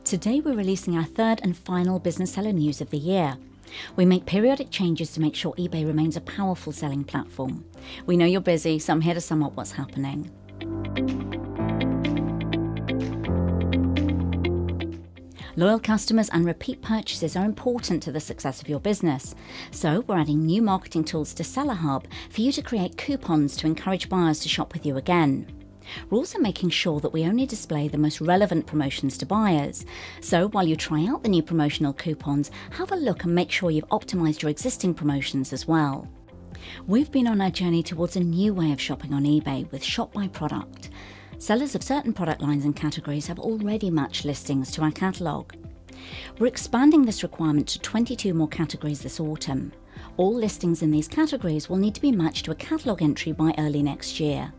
Today we're releasing our third and final business seller news of the year. We make periodic changes to make sure eBay remains a powerful selling platform. We know you're busy, so I'm here to sum up what's happening. Loyal customers and repeat purchases are important to the success of your business. So we're adding new marketing tools to Seller Hub for you to create coupons to encourage buyers to shop with you again. We're also making sure that we only display the most relevant promotions to buyers. So while you try out the new promotional coupons, have a look and make sure you've optimized your existing promotions as well. We've been on our journey towards a new way of shopping on eBay with Shop by Product. Sellers of certain product lines and categories have already matched listings to our catalogue. We're expanding this requirement to 22 more categories this autumn. All listings in these categories will need to be matched to a catalogue entry by early next year.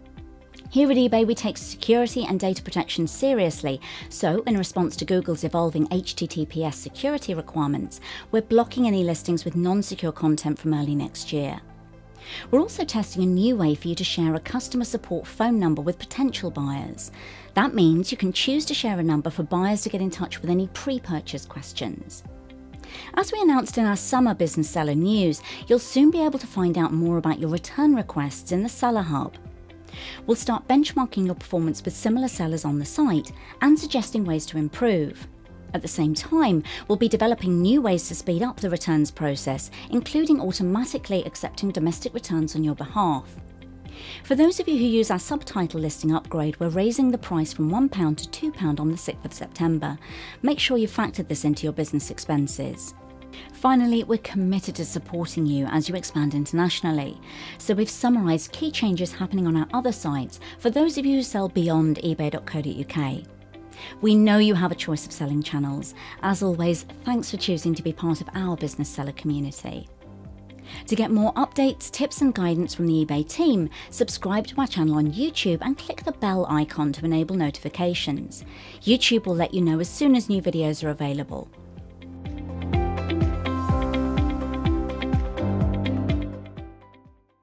Here at eBay, we take security and data protection seriously, so in response to Google's evolving HTTPS security requirements, we're blocking any listings with non-secure content from early next year. We're also testing a new way for you to share a customer support phone number with potential buyers. That means you can choose to share a number for buyers to get in touch with any pre-purchase questions. As we announced in our summer business seller news, you'll soon be able to find out more about your return requests in the Seller Hub. We'll start benchmarking your performance with similar sellers on the site and suggesting ways to improve. At the same time, we'll be developing new ways to speed up the returns process, including automatically accepting domestic returns on your behalf. For those of you who use our Subtitle listing upgrade, we're raising the price from £1 to £2 on the 6th of September. Make sure you factored this into your business expenses. Finally, we're committed to supporting you as you expand internationally. So we've summarised key changes happening on our other sites for those of you who sell beyond ebay.co.uk. We know you have a choice of selling channels. As always, thanks for choosing to be part of our business seller community. To get more updates, tips and guidance from the eBay team, subscribe to our channel on YouTube and click the bell icon to enable notifications. YouTube will let you know as soon as new videos are available.